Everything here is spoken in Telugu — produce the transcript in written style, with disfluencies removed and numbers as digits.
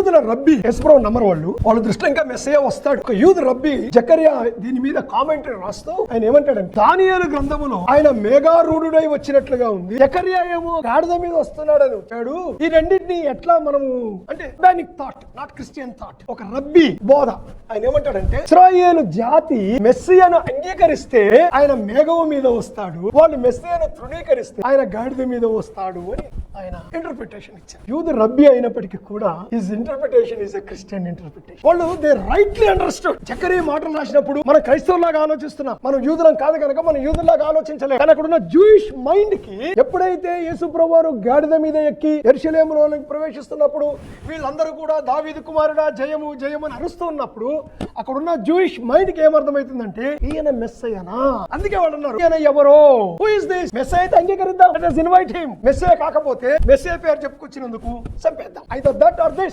యూదుల రబ్బీ యేసుప్రభు నమ్మరు వాళ్ళ దృష్టిలో ఇంకా మెస్సయ్య వస్తాడు. ఒక యూదు రబ్బీ జకర్యా దీని మీద కామెంటరీ రాస్తూ ఆయన ఏమంటాడంటే, దానియేలు గ్రంథములో ఆయన మేఘారూఢుడై వచ్చినట్లుగా ఉంది, జకర్యా ఏమో గాడిద మీద వస్తున్నాడని వచ్చాడు. ఈ రెండింటిని ఎట్లా మనము అంటే రాబినిక్ థాట్, నాట్ క్రిస్టియన్ థాట్, ఒక రబ్బీ బోధ. ఆయన ఏమంటాడంటే, ఇశ్రాయేలు జాతి మెస్సియాను అంగీకరిస్తే ఆయన మేఘము మీద వస్తాడు, వాళ్ళు మెస్సియాను తృణీకరిస్తే ఆయన గాడిద మీద వస్తాడు అని ఆయన ఇంటర్ప్రిటేషన్ ఇచ్చారు. యూదు రబ్బీ అయినప్పటికీ కూడా his interpretation is a Christian interpretation. వాళ్ళు దే రైట్లీ అండర్స్టూడ్. జకర్యా మాటలు రాసినప్పుడు మనం క్రైస్తవులాగా ఆలోచిస్తున్నాం, మనం యూదులం కాదు కనుక మనం యూదులాగా ఆలోచించలేదు. కానీ అక్కడ ఉన్న జూయిష్ మైండ్ కి ఎప్పుడైతే యేసుప్రభువు వారు గాడిద మీద ఎక్కి యెరూషలేములోకి ప్రవేశిస్తున్నప్పుడు వీళ్ళందరూ కూడా దావీదు కుమారుడా జయము జయము అని అరుస్తూ ఉన్నప్పుడు అక్కడ ఉన్న జూయిష్ మైండ్ కి ఏమర్థమవుతుందంటే, ఈయన మెస్సయ్యనా. అందుకే వాళ్ళు అన్నారు, ఈయన ఎవరో, హూ ఇస్ దిస్? మెస్సయ్య అయితే అంగీకరిద్దాం, let us invite him. Messiah కాకపోతే మెస్సయ్య పేరు చెప్పుకొచ్చినందుకు చంపేద్దాం. అయితే దట్ ఆర్ దిస్